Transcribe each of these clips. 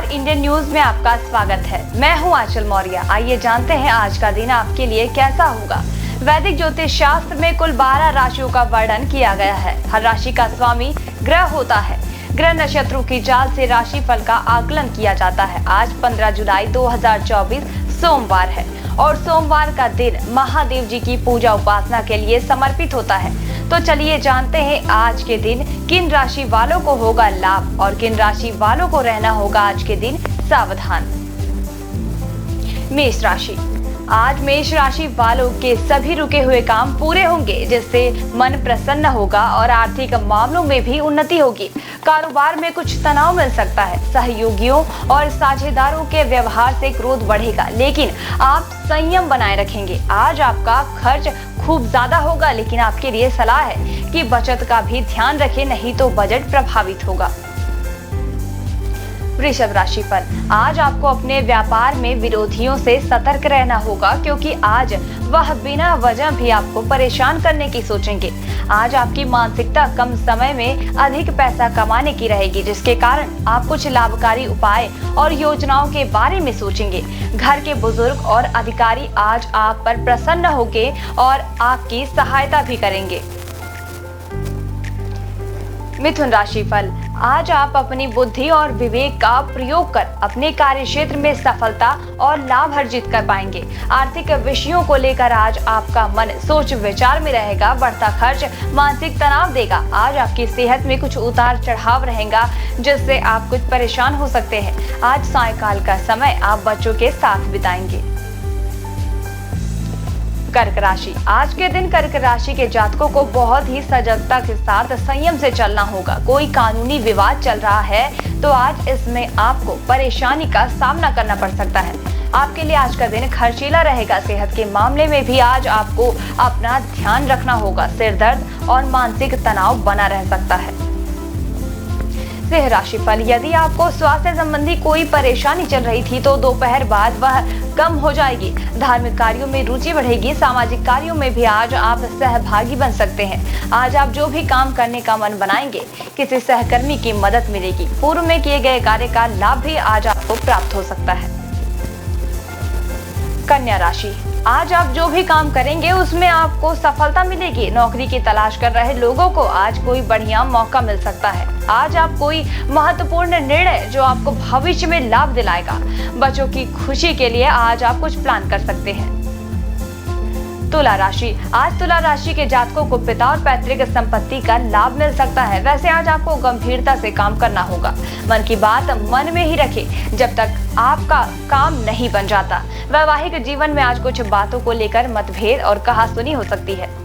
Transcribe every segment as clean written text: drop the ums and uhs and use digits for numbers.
नमस्कार, Indian news में आपका स्वागत है। मैं हूं आंचल मौर्य। आइए जानते हैं आज का दिन आपके लिए कैसा होगा। वैदिक ज्योतिष शास्त्र में कुल 12 राशियों का वर्णन किया गया है। हर राशि का स्वामी ग्रह होता है। ग्रह नक्षत्रों की चाल से राशि फल का आकलन किया जाता है। आज 15 जुलाई 2024 सोमवार है और सोमवार का दिन महादेव जी की पूजा उपासना के लिए समर्पित होता है। तो चलिए जानते हैं आज के दिन किन राशि वालों को होगा लाभ और किन राशि वालों को रहना होगा आज के दिन सावधान। मेष राशि। आज मेष राशि वालों के सभी रुके हुए काम पूरे होंगे, जिससे मन प्रसन्न होगा और आर्थिक मामलों में भी उन्नति होगी। कारोबार में कुछ तनाव मिल सकता है। सहयोगियों और साझेदारों के व्यवहार से क्रोध बढ़ेगा, लेकिन आप संयम बनाए रखेंगे। आज आपका खर्च खूब ज्यादा होगा, लेकिन आपके लिए सलाह है कि बचत का भी ध्यान रखें, नहीं तो बजट प्रभावित होगा। वृषभ राशि पर आज आपको अपने व्यापार में विरोधियों से सतर्क रहना होगा, क्योंकि आज वह बिना वजह भी आपको परेशान करने की सोचेंगे। आज आपकी मानसिकता कम समय में अधिक पैसा कमाने की रहेगी, जिसके कारण आप कुछ लाभकारी उपाय और योजनाओं के बारे में सोचेंगे। घर के बुजुर्ग और अधिकारी आज आप पर प्रसन्न होंगे और आपकी सहायता भी करेंगे। मिथुन राशि फल। आज आप अपनी बुद्धि और विवेक का प्रयोग कर अपने कार्य क्षेत्र में सफलता और लाभ अर्जित कर पाएंगे। आर्थिक विषयों को लेकर आज आपका मन सोच विचार में रहेगा। बढ़ता खर्च मानसिक तनाव देगा। आज आपकी सेहत में कुछ उतार चढ़ाव रहेगा, जिससे आप कुछ परेशान हो सकते हैं। आज सायंकाल का समय आप बच्चों के साथ बिताएंगे। कर्क राशि। आज के दिन कर्क राशि के जातकों को बहुत ही सजगता के साथ संयम से चलना होगा। कोई कानूनी विवाद चल रहा है तो आज इसमें आपको परेशानी का सामना करना पड़ सकता है। आपके लिए आज का दिन खर्चीला रहेगा। सेहत के मामले में भी आज आपको अपना ध्यान रखना होगा। सिर दर्द और मानसिक तनाव बना रह सकता है। सिंह राशि फल। यदि आपको स्वास्थ्य संबंधी कोई परेशानी चल रही थी तो दोपहर बाद वह कम हो जाएगी। धार्मिक कार्यों में रुचि बढ़ेगी। सामाजिक कार्यों में भी आज आप सहभागी बन सकते हैं। आज आप जो भी काम करने का मन बनाएंगे, किसी सहकर्मी की मदद मिलेगी। पूर्व में किए गए कार्य का लाभ भी आज आपको प्राप्त हो सकता है। कन्या राशि। आज आप जो भी काम करेंगे उसमें आपको सफलता मिलेगी। नौकरी की तलाश कर रहे लोगों को आज कोई बढ़िया मौका मिल सकता है। आज आप कोई महत्वपूर्ण निर्णय जो आपको भविष्य में लाभ दिलाएगा। बच्चों की खुशी के लिए आज आप कुछ प्लान कर सकते हैं। तुला राशि। आज तुला राशि के जातकों को पिता और पैतृक संपत्ति का लाभ मिल सकता है। वैसे आज आपको गंभीरता से काम करना होगा। मन की बात मन में ही रखें जब तक आपका काम नहीं बन जाता। वैवाहिक जीवन में आज कुछ बातों को लेकर मतभेद और कहासुनी हो सकती है।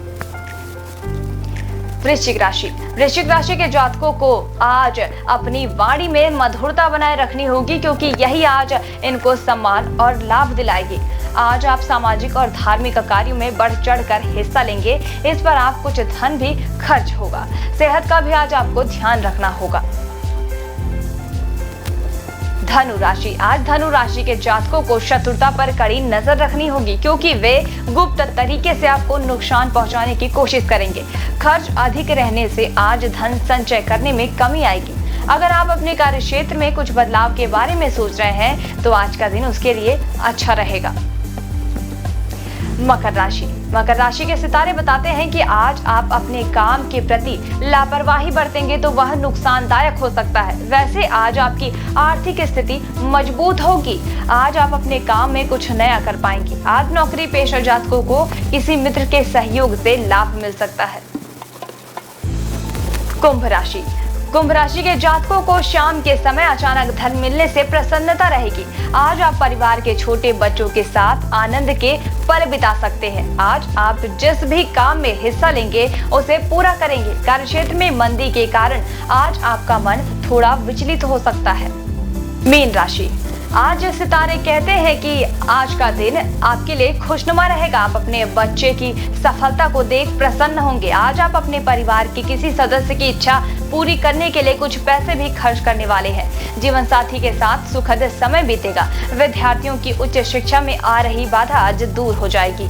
वृश्चिक राशि। वृश्चिक राशि के जातकों को आज अपनी वाणी में मधुरता बनाए रखनी होगी, क्योंकि यही आज इनको सम्मान और लाभ दिलाएगी। आज आप सामाजिक और धार्मिक कार्यों में बढ़ चढ़कर हिस्सा लेंगे। इस पर आप कुछ धन भी खर्च होगा। सेहत का भी आज आपको ध्यान रखना होगा। धनु राशि। आज धनु राशि के जातकों को शत्रुता पर कड़ी नजर रखनी होगी, क्योंकि वे गुप्त तरीके से आपको नुकसान पहुंचाने की कोशिश करेंगे। खर्च अधिक रहने से आज धन संचय करने में कमी आएगी। अगर आप अपने कार्य क्षेत्र में कुछ बदलाव के बारे में सोच रहे हैं तो आज का दिन उसके लिए अच्छा रहेगा। मकर राशि। मकर राशि के सितारे बताते हैं कि आज आप अपने काम के प्रति लापरवाही बरतेंगे तो वह नुकसानदायक हो सकता है। वैसे आज आपकी आर्थिक स्थिति मजबूत होगी। आज आप अपने काम में कुछ नया कर पाएंगे। आज नौकरी पेशा जातकों को किसी मित्र के सहयोग से लाभ मिल सकता है। कुंभ राशि। कुंभ राशि के जातकों को शाम के समय अचानक धन मिलने से प्रसन्नता रहेगी। आज आप परिवार के छोटे बच्चों के साथ आनंद के पल बिता सकते हैं। आज आप जिस भी काम में हिस्सा लेंगे उसे पूरा करेंगे। कार्यक्षेत्र में मंदी के कारण आज आपका मन थोड़ा विचलित हो सकता है। मीन राशि। आज सितारे कहते हैं कि आज का दिन आपके लिए खुशनुमा रहेगा। आप अपने बच्चे की सफलता को देख प्रसन्न होंगे। आज आप अपने परिवार के किसी सदस्य की इच्छा पूरी करने के लिए कुछ पैसे भी खर्च करने वाले हैं। जीवन साथी के साथ सुखद समय बीतेगा। विद्यार्थियों की उच्च शिक्षा में आ रही बाधा आज दूर हो जाएगी।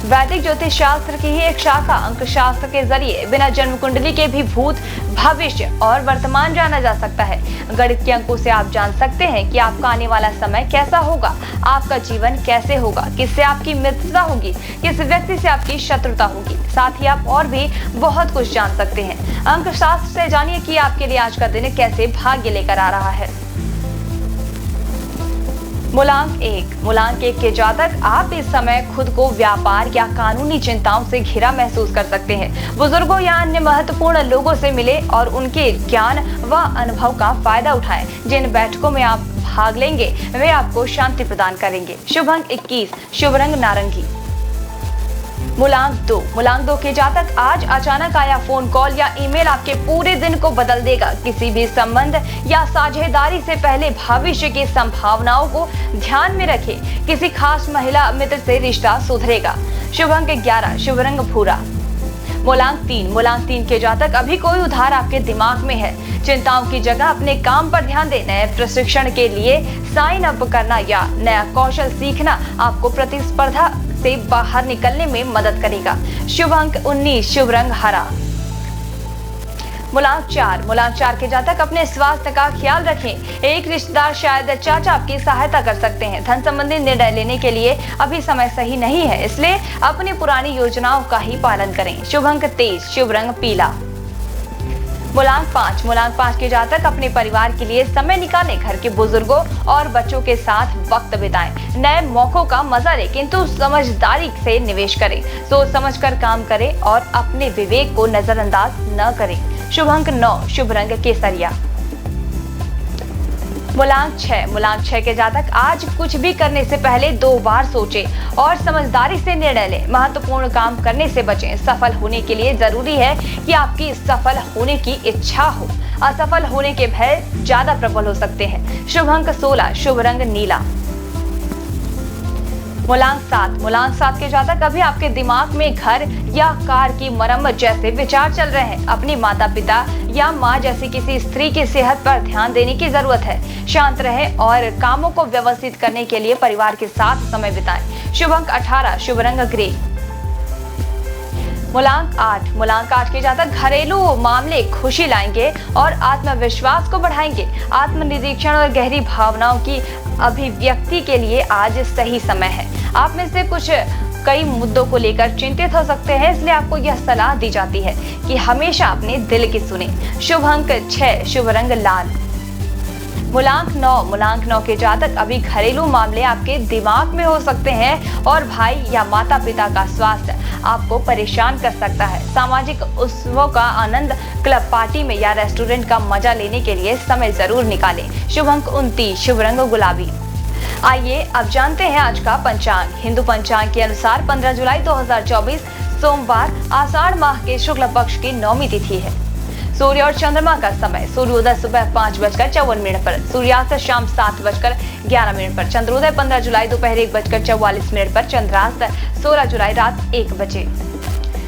वैदिक ज्योतिष शास्त्र की ही एक शाखा अंक शास्त्र के जरिए बिना जन्म कुंडली के भी भूत, भविष्य और वर्तमान जाना जा सकता है। गणित के अंकों से आप जान सकते हैं कि आपका आने वाला समय कैसा होगा, आपका जीवन कैसे होगा, किससे आपकी मित्रता होगी, किस व्यक्ति से आपकी शत्रुता होगी। साथ ही आप और भी बहुत कुछ जान सकते हैं। अंक शास्त्र से जानिए कि आपके लिए आज का दिन कैसे भाग्य लेकर आ रहा है। मूलांक 1। मूलांक 1 के जातक आप इस समय खुद को व्यापार या कानूनी चिंताओं से घिरा महसूस कर सकते हैं। बुजुर्गों या अन्य महत्वपूर्ण लोगों से मिले और उनके ज्ञान व अनुभव का फायदा उठाएं। जिन बैठकों में आप भाग लेंगे वे आपको शांति प्रदान करेंगे। शुभ अंक 21। शुभ रंग नारंगी। मूलांक 2। मूलांक 2 के जातक आज अचानक आया फोन कॉल या ईमेल आपके पूरे दिन को बदल देगा। किसी भी संबंध या साझेदारी से पहले भविष्य की संभावनाओं को ध्यान में रखें। किसी खास महिला मित्र से रिश्ता सुधरेगा। शुभ अंक 11। शुभ रंग भूरा। मूलांक 3। मूलांक 3 के जातक अभी कोई उधार आपके दिमाग में है। चिंताओं की जगह अपने काम पर ध्यान दें। नए प्रशिक्षण के लिए साइन अप करना या नया कौशल सीखना आपको प्रतिस्पर्धा से बाहर निकलने में मदद करेगा। शुभ अंक 19। शुभ रंग हरा। मूलांक 4। मूलांक 4 के जातक अपने स्वास्थ्य का ख्याल रखें। एक रिश्तेदार शायद चाचा आपकी सहायता कर सकते हैं। धन संबंधी निर्णय लेने के लिए अभी समय सही नहीं है, इसलिए अपनी पुरानी योजनाओं का ही पालन करें। शुभ अंक 23। शुभ रंग पीला। मूलांक 5। मूलांक 5 के जातक अपने परिवार के लिए समय निकालें। घर के बुजुर्गों और बच्चों के साथ वक्त बिताएं। नए मौकों का मजा लें, किंतु समझदारी से निवेश करें। सोच समझकर काम करें और अपने विवेक को नजरअंदाज न करें। शुभ अंक 9। शुभ रंग केसरिया। मूलांक 6। मूलांक 6 के जातक आज कुछ भी करने से पहले 2 बार सोचें और समझदारी से निर्णय लें। महत्वपूर्ण काम करने से बचें। सफल होने के लिए जरूरी है कि आपकी सफल होने की इच्छा हो। असफल होने के भय ज्यादा प्रबल हो सकते हैं। शुभ अंक 16। शुभ रंग नीला। मूलांक 7। मूलांक 7 के जातक अभी आपके दिमाग में घर या कार की मरम्मत जैसे विचार चल रहे हैं। अपनी माता पिता या माँ जैसी किसी स्त्री की सेहत पर ध्यान देने की जरूरत है। शांत रहें और कामों को व्यवस्थित करने के लिए परिवार के साथ समय बिताएं। शुभ अंक 18। शुभ रंग ग्रे। मूलांक 8। मूलांक 8 के जातक घरेलू मामले खुशी लाएंगे और आत्मविश्वास को बढ़ाएंगे। आत्मनिरीक्षण और गहरी भावनाओं की अभिव्यक्ति के लिए आज सही समय है। आप में से कुछ कई मुद्दों को लेकर चिंतित हो सकते हैं, इसलिए आपको यह सलाह दी जाती है कि हमेशा अपने दिल की सुने। शुभ अंक 6। शुभ रंग लाल। मूलांक 9। मूलांक 9 के जातक अभी घरेलू मामले आपके दिमाग में हो सकते हैं और भाई या माता पिता का स्वास्थ्य आपको परेशान कर सकता है। सामाजिक उत्सवों का आनंद, क्लब पार्टी में या रेस्टोरेंट का मजा लेने के लिए समय जरूर निकालें। शुभ अंक 29। शुभ रंग गुलाबी। आइए अब जानते हैं आज का पंचांग। हिंदू पंचांग के अनुसार 15 जुलाई 2024 सोमवार आषाढ़ माह के शुक्ल पक्ष की 9वीं तिथि है। सूर्य और चंद्रमा का समय सूर्योदय सुबह 5:54 पर, सूर्यास्त शाम 7:11 पर, चंद्रोदय 15 जुलाई दोपहर 1:44 पर, चंद्रास्त 16 जुलाई रात 1 बजे।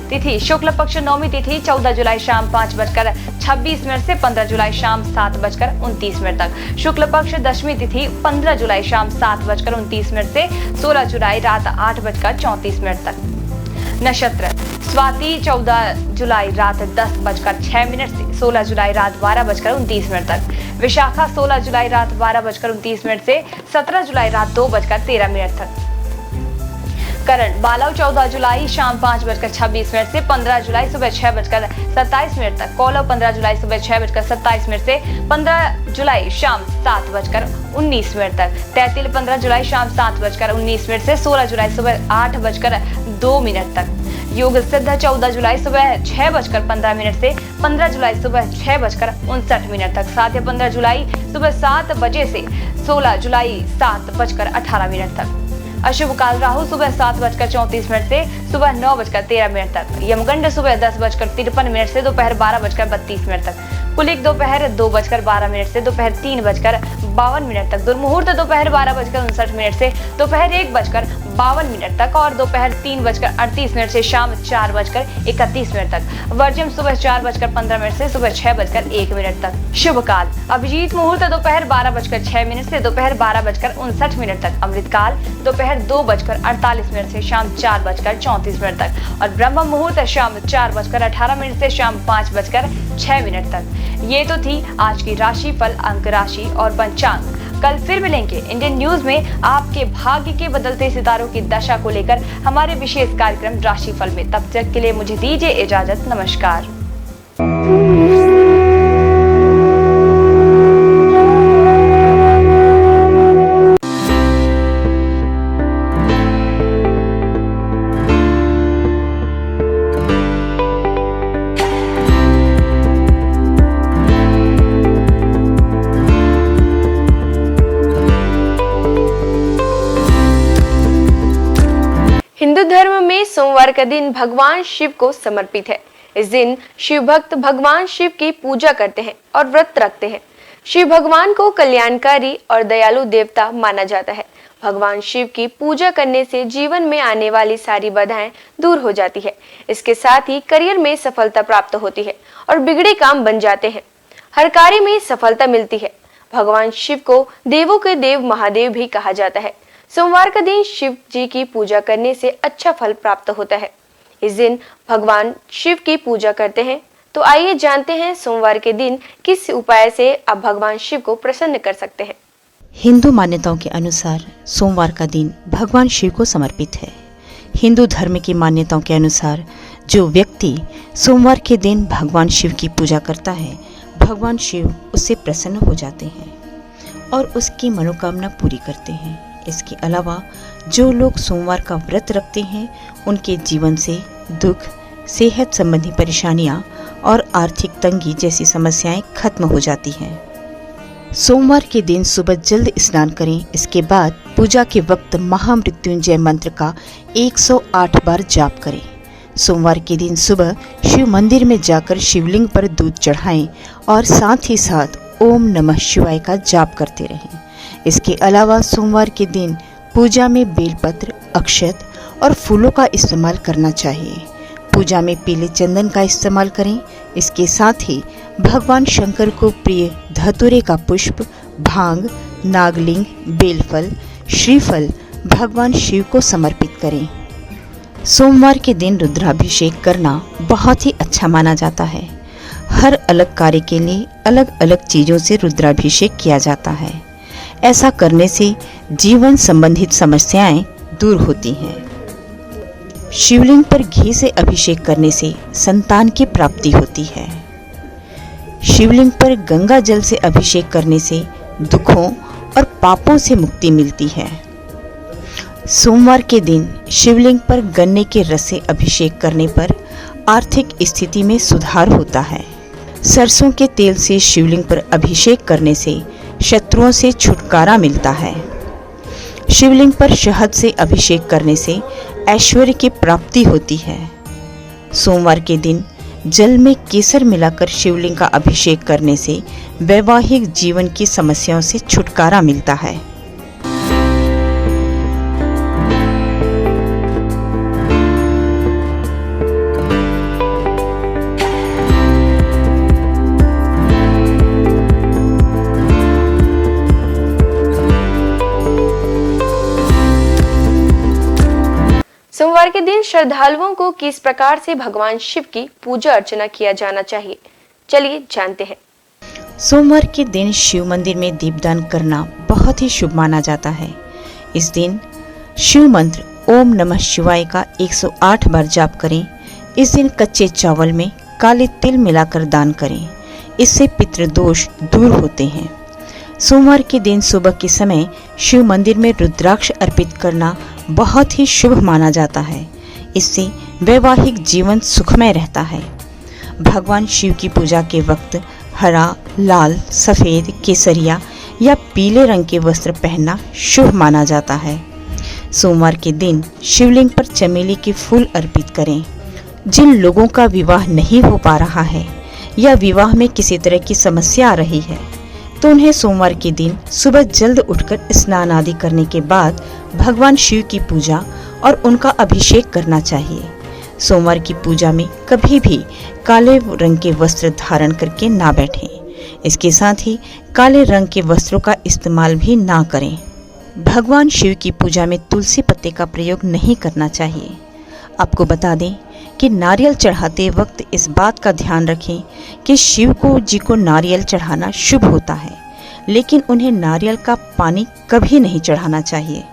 तिथि शुक्ल पक्ष 9वीं तिथि 14 जुलाई शाम 5:26 से 15 जुलाई शाम 7:29 तक। शुक्ल पक्ष दशमी तिथि 15 जुलाई शाम 7:29 से 16 जुलाई रात 8:34 तक। नक्षत्र स्वाति 14 जुलाई रात 10:06 से 16 जुलाई रात 12:29 तक। विशाखा 16 जुलाई रात 12:29 से 17 जुलाई रात 2:13 तक। करण बालव 14 जुलाई शाम 5:26 से 15 जुलाई सुबह 6:27 तक। कौलव 15 जुलाई सुबह 6:27 से 15 जुलाई शाम 7:19 तक। तैतिल 15 जुलाई शाम 7:19 से 16 जुलाई सुबह 8:02 तक। योग सिद्ध 14 जुलाई सुबह 6:15 से 15 जुलाई सुबह 6:59 तक। साथ ही 15 जुलाई सुबह 7 बजे से 16 जुलाई 7:18 तक। अशुभ काल राहु सुबह 7:34 से सुबह 9:13 तक। यमगंड सुबह 10:53 से दोपहर 12:32 तक। कुलिक दोपहर 2:12 से दोपहर 3:52 तक। दुर्मुहूर्त दोपहर 12:59 से दोपहर 1:52 52 तक और दोपहर 3:38 से शाम 4:31 तक। वर्जम सुबह 4:15 से सुबह 6:01 तक। शुभ काल अभिजीत मुहूर्त दोपहर 12:06 से दोपहर 12:59 तक। अमृत काल दोपहर 2:48 से शाम 4:34 तक और ब्रह्म मुहूर्त शाम 4:18 से शाम 5:06 तक। ये तो थी आज की राशि फल, अंक राशि और पंचांग। कल फिर मिलेंगे इंडियन न्यूज में आपके भाग्य के बदलते सितारों की दशा को लेकर हमारे विशेष कार्यक्रम राशिफल में। तब तक के लिए मुझे दीजिए इजाजत। नमस्कार। हिंदू धर्म में सोमवार का दिन भगवान शिव को समर्पित है। इस दिन शिव भक्त भगवान शिव की पूजा करते हैं और व्रत रखते हैं। शिव भगवान को कल्याणकारी और दयालु देवता माना जाता है। भगवान शिव की पूजा करने से जीवन में आने वाली सारी बाधाएं दूर हो जाती है। इसके साथ ही करियर में सफलता प्राप्त होती है और बिगड़े काम बन जाते हैं। हर कार्य में सफलता मिलती है। भगवान शिव को देवों के देव महादेव भी कहा जाता है। सोमवार का दिन शिव जी की पूजा करने से अच्छा फल प्राप्त होता है। इस दिन भगवान शिव की पूजा करते हैं। तो आइए जानते हैं सोमवार के दिन किस उपाय से आप भगवान शिव को प्रसन्न कर सकते हैं। हिंदू मान्यताओं के अनुसार सोमवार का दिन भगवान शिव को समर्पित है। हिंदू धर्म की मान्यताओं के अनुसार जो व्यक्ति सोमवार के दिन भगवान शिव की पूजा करता है, भगवान शिव उससे प्रसन्न हो जाते हैं और उसकी मनोकामना पूरी करते हैं। इसके अलावा जो लोग सोमवार का व्रत रखते हैं, उनके जीवन से दुख, सेहत संबंधी परेशानियां और आर्थिक तंगी जैसी समस्याएं खत्म हो जाती हैं। सोमवार के दिन सुबह जल्द स्नान करें। इसके बाद पूजा के वक्त महामृत्युंजय मंत्र का 108 बार जाप करें। सोमवार के दिन सुबह शिव मंदिर में जाकर शिवलिंग पर दूध चढ़ाएं और साथ ही साथ ओम नमः शिवाय का जाप करते रहें। इसके अलावा सोमवार के दिन पूजा में बेलपत्र, अक्षत और फूलों का इस्तेमाल करना चाहिए। पूजा में पीले चंदन का इस्तेमाल करें। इसके साथ ही भगवान शंकर को प्रिय धतूरे का पुष्प, भांग, नागलिंग, बेलफल, श्रीफल भगवान शिव को समर्पित करें। सोमवार के दिन रुद्राभिषेक करना बहुत ही अच्छा माना जाता है। हर अलग कार्य के लिए अलग अलग चीजों से रुद्राभिषेक किया जाता है। ऐसा करने से जीवन संबंधित समस्याएं दूर होती हैं। शिवलिंग पर घी से अभिषेक करने से संतान की प्राप्ति होती है। शिवलिंग पर गंगा जल से अभिषेक करने से दुखों और पापों से मुक्ति मिलती है। सोमवार के दिन शिवलिंग पर गन्ने के रस से अभिषेक करने पर आर्थिक स्थिति में सुधार होता है। सरसों के तेल से शिवलिंग पर अभिषेक करने से शत्रुओं से छुटकारा मिलता है। शिवलिंग पर शहद से अभिषेक करने से ऐश्वर्य की प्राप्ति होती है। सोमवार के दिन जल में केसर मिलाकर शिवलिंग का अभिषेक करने से वैवाहिक जीवन की समस्याओं से छुटकारा मिलता है। सोमवार के दिन श्रद्धालुओं को किस प्रकार से भगवान शिव की पूजा अर्चना किया जाना चाहिए, चलिए जानते हैं। सोमवार के दिन शिव मंदिर में दीपदान करना बहुत ही शुभ माना जाता है। इस दिन शिव मंत्र ओम नमः शिवाय का 108 बार जाप करें। इस दिन कच्चे चावल में काले तिल मिलाकर दान करें। इससे पितृदोष दूर होते हैं। सोमवार के दिन सुबह के समय शिव मंदिर में रुद्राक्ष अर्पित करना बहुत ही शुभ माना जाता है। इससे वैवाहिक जीवन सुखमय रहता है। भगवान शिव की पूजा के वक्त हरा, लाल, सफ़ेद, केसरिया या पीले रंग के वस्त्र पहनना शुभ माना जाता है। सोमवार के दिन शिवलिंग पर चमेली के फूल अर्पित करें। जिन लोगों का विवाह नहीं हो पा रहा है या विवाह में किसी तरह की समस्या आ रही है, तो उन्हें सोमवार के दिन सुबह जल्द उठकर स्नान आदि करने के बाद भगवान शिव की पूजा और उनका अभिषेक करना चाहिए। सोमवार की पूजा में कभी भी काले रंग के वस्त्र धारण करके ना बैठें। इसके साथ ही काले रंग के वस्त्रों का इस्तेमाल भी ना करें। भगवान शिव की पूजा में तुलसी पत्ते का प्रयोग नहीं करना चाहिए। आपको बता दें कि नारियल चढ़ाते वक्त इस बात का ध्यान रखें कि शिव जी को नारियल चढ़ाना शुभ होता है, लेकिन उन्हें नारियल का पानी कभी नहीं चढ़ाना चाहिए।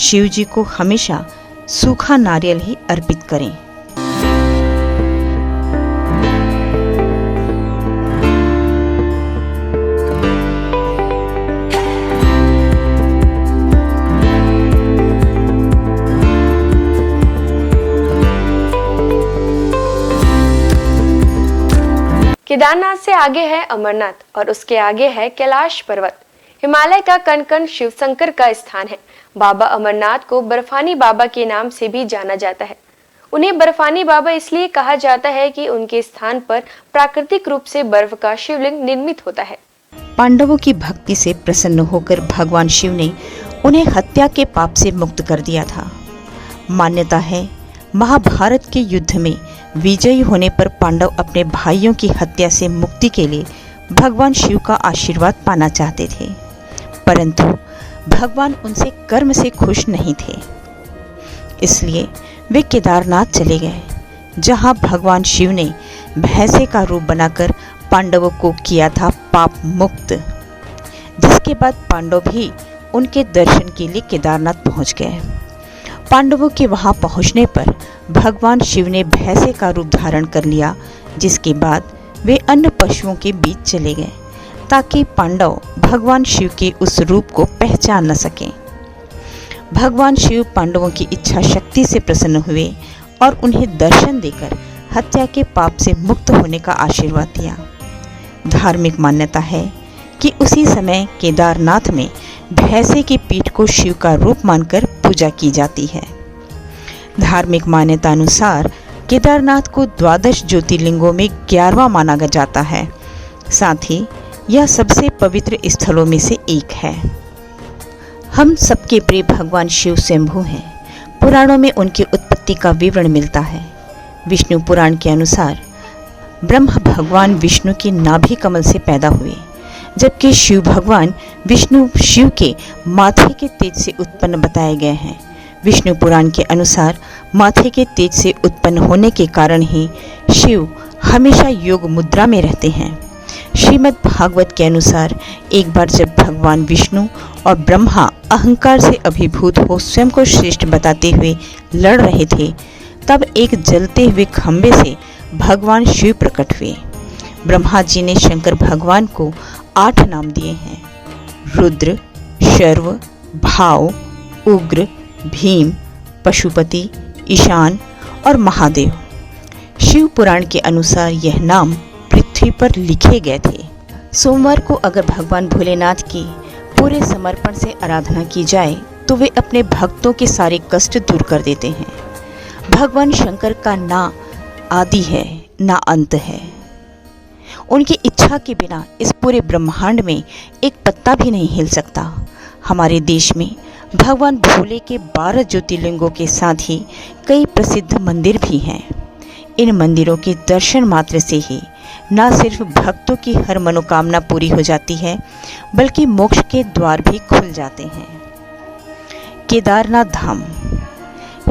शिव जी को हमेशा सूखा नारियल ही अर्पित करें। केदारनाथ से आगे है अमरनाथ और उसके आगे है कैलाश पर्वत। हिमालय का कण कण शिव शंकर का स्थान है। बाबा अमरनाथ को बर्फानी बाबा के नाम से भी जाना जाता है। उन्हें बर्फानी बाबा इसलिए कहा जाता है कि उनके स्थान पर प्राकृतिक रूप से बर्फ का शिवलिंग निर्मित होता है। पांडवों की भक्ति से प्रसन्न होकर भगवान शिव ने उन्हें हत्या के पाप से मुक्त कर दिया था। मान्यता है महाभारत के युद्ध में विजयी होने पर पांडव अपने भाइयों की हत्या से मुक्ति के लिए भगवान शिव का आशीर्वाद पाना चाहते थे, परंतु भगवान उनसे कर्म से खुश नहीं थे। इसलिए वे केदारनाथ चले गए, जहां भगवान शिव ने भैंसे का रूप बनाकर पांडवों को किया था पाप मुक्त। जिसके बाद पांडव भी उनके दर्शन के लिए केदारनाथ पहुंच गए। पांडवों के वहां पहुंचने पर भगवान शिव ने भैंसे का रूप धारण कर लिया, जिसके बाद वे अन्य पशुओं के बीच चले गए ताकि पांडव भगवान शिव के उस रूप को पहचान न सकें। भगवान शिव पांडवों की इच्छा शक्ति से प्रसन्न हुए और उन्हें दर्शन देकर हत्या के पाप से मुक्त होने का आशीर्वाद दिया। धार्मिक मान्यता है कि उसी समय केदारनाथ में भैंसे की पीठ को शिव का रूप मानकर पूजा की जाती है। धार्मिक मान्यता अनुसार केदारनाथ को 12 ज्योतिर्लिंगों में 11वां माना जाता है। साथ ही यह सबसे पवित्र स्थलों में से एक है। हम सबके प्रिय भगवान शिव स्वयंभू हैं। पुराणों में उनकी उत्पत्ति का विवरण मिलता है। विष्णु पुराण के अनुसार ब्रह्मा भगवान विष्णु के नाभि कमल से पैदा हुए, जबकि शिव भगवान विष्णु शिव के माथे के तेज से उत्पन्न बताए गए हैं। विष्णु पुराण के अनुसार माथे के तेज से उत्पन्न होने के कारण ही शिव हमेशा योग मुद्रा में रहते हैं। श्रीमद् भागवत के अनुसार एक बार जब भगवान विष्णु और ब्रह्मा अहंकार से अभिभूत हो स्वयं को श्रेष्ठ बताते हुए लड़ रहे थे, तब एक जलते हुए खंबे से भगवान शिव प्रकट हुए। ब्रह्मा जी ने शंकर भगवान को 8 नाम दिए हैं: रुद्र, शर्व, भाव, उग्र, भीम, पशुपति, ईशान और महादेव। शिव पुराण के अनुसार यह नाम पृथ्वी पर लिखे गए थे। सोमवार को अगर भगवान भोलेनाथ की पूरे समर्पण से आराधना की जाए तो वे अपने भक्तों के सारे कष्ट दूर कर देते हैं। भगवान शंकर का ना आदि है ना अंत है। उनकी इच्छा के बिना इस पूरे ब्रह्मांड में एक पत्ता भी नहीं हिल सकता। हमारे देश में भगवान भोले के 12 ज्योतिर्लिंगों के साथ ही कई प्रसिद्ध मंदिर भी हैं। इन मंदिरों के दर्शन मात्र से ही न सिर्फ भक्तों की हर मनोकामना पूरी हो जाती है, बल्कि मोक्ष के द्वार भी खुल जाते हैं। केदारनाथ धाम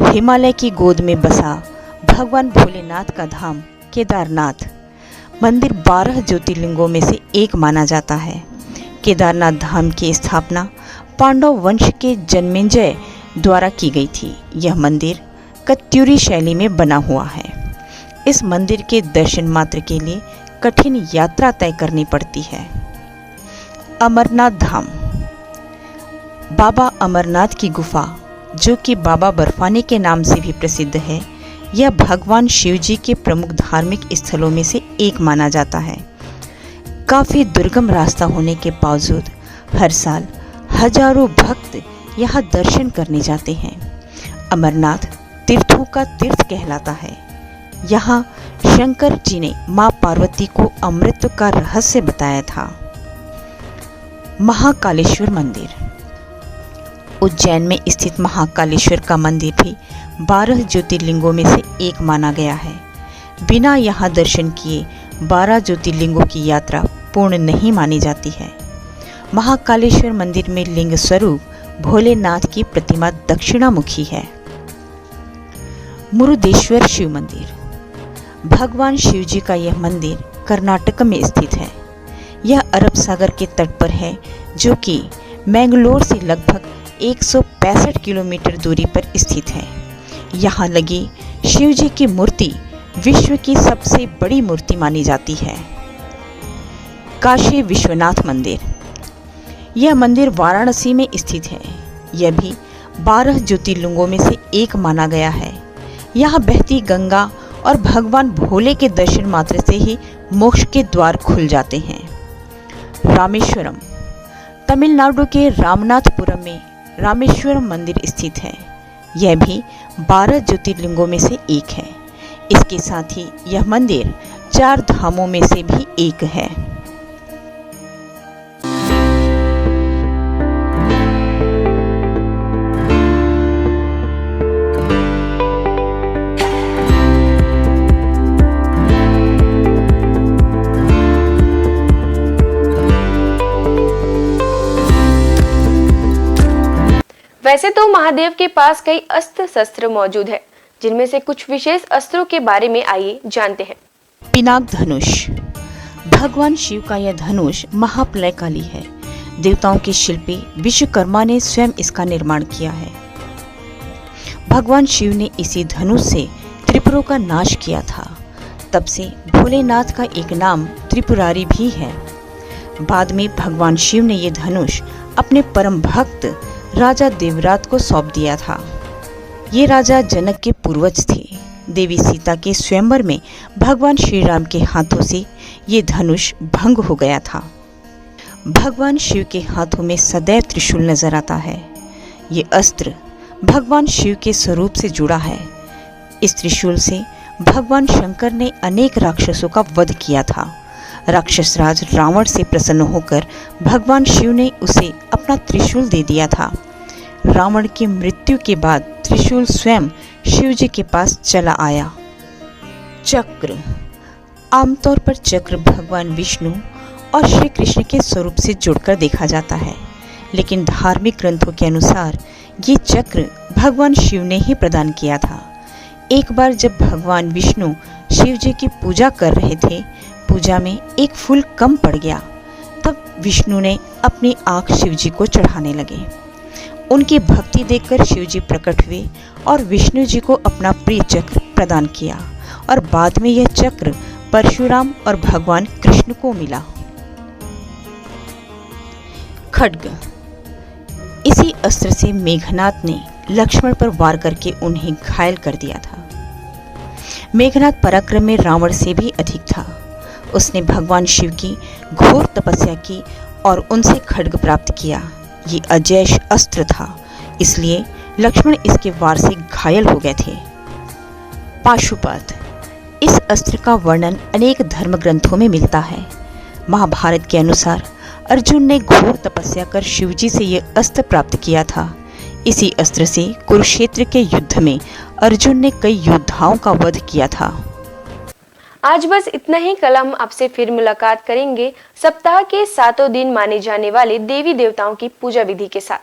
हिमालय की गोद में बसा भगवान भोलेनाथ का धाम केदारनाथ मंदिर 12 ज्योतिर्लिंगों में से एक माना जाता है। केदारनाथ धाम की स्थापना पांडव वंश के जन्मेजय द्वारा की गई थी। यह मंदिर कत्यूरी शैली में बना हुआ है। इस मंदिर के दर्शन मात्र के लिए कठिन यात्रा तय करनी पड़ती है। अमरनाथ धाम बाबा अमरनाथ की गुफा, जो कि बाबा बर्फानी के नाम से भी प्रसिद्ध है, यह भगवान शिव जी के प्रमुख धार्मिक स्थलों में से एक माना जाता है। काफ़ी दुर्गम रास्ता होने के बावजूद हर साल हजारों भक्त यहाँ दर्शन करने जाते हैं। अमरनाथ तीर्थों का तीर्थ कहलाता है। यहाँ शंकर जी ने माँ पार्वती को अमृत का रहस्य बताया था। महाकालेश्वर मंदिर। उज्जैन में स्थित महाकालेश्वर का मंदिर भी 12 ज्योतिर्लिंगों में से एक माना गया है। बिना यहाँ दर्शन किए 12 ज्योतिर्लिंगों की यात्रा पूर्ण नहीं मानी जाती है। महाकालेश्वर मंदिर में लिंग स्वरूप भोलेनाथ की प्रतिमा दक्षिणामुखी है। मुरुदेश्वर शिव मंदिर। भगवान शिव जी का यह मंदिर कर्नाटक में स्थित है। यह अरब सागर के तट पर है, जो कि मैंगलोर से लगभग 165 किलोमीटर दूरी पर स्थित है। यहाँ लगी शिव जी की मूर्ति विश्व की सबसे बड़ी मूर्ति मानी जाती है। काशी विश्वनाथ मंदिर। यह मंदिर वाराणसी में स्थित है। यह भी 12 ज्योतिर्लिंगों में से एक माना गया है। यहाँ बहती गंगा और भगवान भोले के दर्शन मात्र से ही मोक्ष के द्वार खुल जाते हैं। रामेश्वरम। तमिलनाडु के रामनाथपुरम में रामेश्वरम मंदिर स्थित है। यह भी 12 ज्योतिर्लिंगों में से एक है। इसके साथ ही यह मंदिर 4 धामों में से भी एक है। वैसे तो महादेव के पास कई अस्त्र शस्त्र मौजूद है, जिनमें से कुछ विशेष अस्त्रों के बारे में आइए जानते हैं। पिनाक धनुष। भगवान शिव का यह धनुष महाप्रलयकाली है। देवताओं के शिल्पी विश्वकर्मा ने स्वयं इसका निर्माण किया है। भगवान शिव ने इसी धनुष से त्रिपुरों का नाश किया था। तब से भोलेनाथ का एक नाम त्रिपुरारी भी है। बाद में भगवान शिव ने यह धनुष अपने परम भक्त राजा देवरात को सौंप दिया था। ये राजा जनक के पूर्वज थे। देवी सीता के स्वयंवर में भगवान श्री राम के हाथों से ये धनुष भंग हो गया था। भगवान शिव के हाथों में सदैव त्रिशूल नजर आता है। ये अस्त्र भगवान शिव के स्वरूप से जुड़ा है। इस त्रिशूल से भगवान शंकर ने अनेक राक्षसों का वध किया था। राक्षस राज रावण से प्रसन्न होकर भगवान शिव ने उसे अपना त्रिशूल दे दिया था। रावण की मृत्यु के बाद त्रिशूल स्वयं शिव जी के पास चला आया। चक्र। आमतौर पर चक्र भगवान विष्णु और श्री कृष्ण के स्वरूप से जुड़कर देखा जाता है, लेकिन धार्मिक ग्रंथों के अनुसार ये चक्र भगवान शिव ने ही प्रदान किया था। एक बार जब भगवान विष्णु शिव जी की पूजा कर रहे थे, पूजा में एक फूल कम पड़ गया। तब विष्णु ने अपनी आंख शिव जी को चढ़ाने लगे। उनकी भक्ति देखकर शिव जी प्रकट हुए और विष्णु जी को अपना प्रिय चक्र प्रदान किया और बाद में यह चक्र परशुराम और भगवान कृष्ण को मिला। खड्ग। इसी अस्त्र से मेघनाद ने लक्ष्मण पर वार करके उन्हें घायल कर दिया था। मेघनाद पराक्रम में रावण से भी अधिक था। उसने भगवान शिव की घोर तपस्या की और उनसे खड्ग प्राप्त किया। ये अजैश अस्त्र था, इसलिए लक्ष्मण इसके वार से घायल हो गए थे। पाशुपत। इस अस्त्र का वर्णन अनेक धर्म ग्रंथों में मिलता है। महाभारत के अनुसार अर्जुन ने घोर तपस्या कर शिवजी से यह अस्त्र प्राप्त किया था। इसी अस्त्र से कुरुक्षेत्र के युद्ध में अर्जुन ने कई योद्धाओं का वध किया था। आज बस इतना ही। कल हम आपसे फिर मुलाकात करेंगे सप्ताह के 7 दिन माने जाने वाले देवी देवताओं की पूजा विधि के साथ।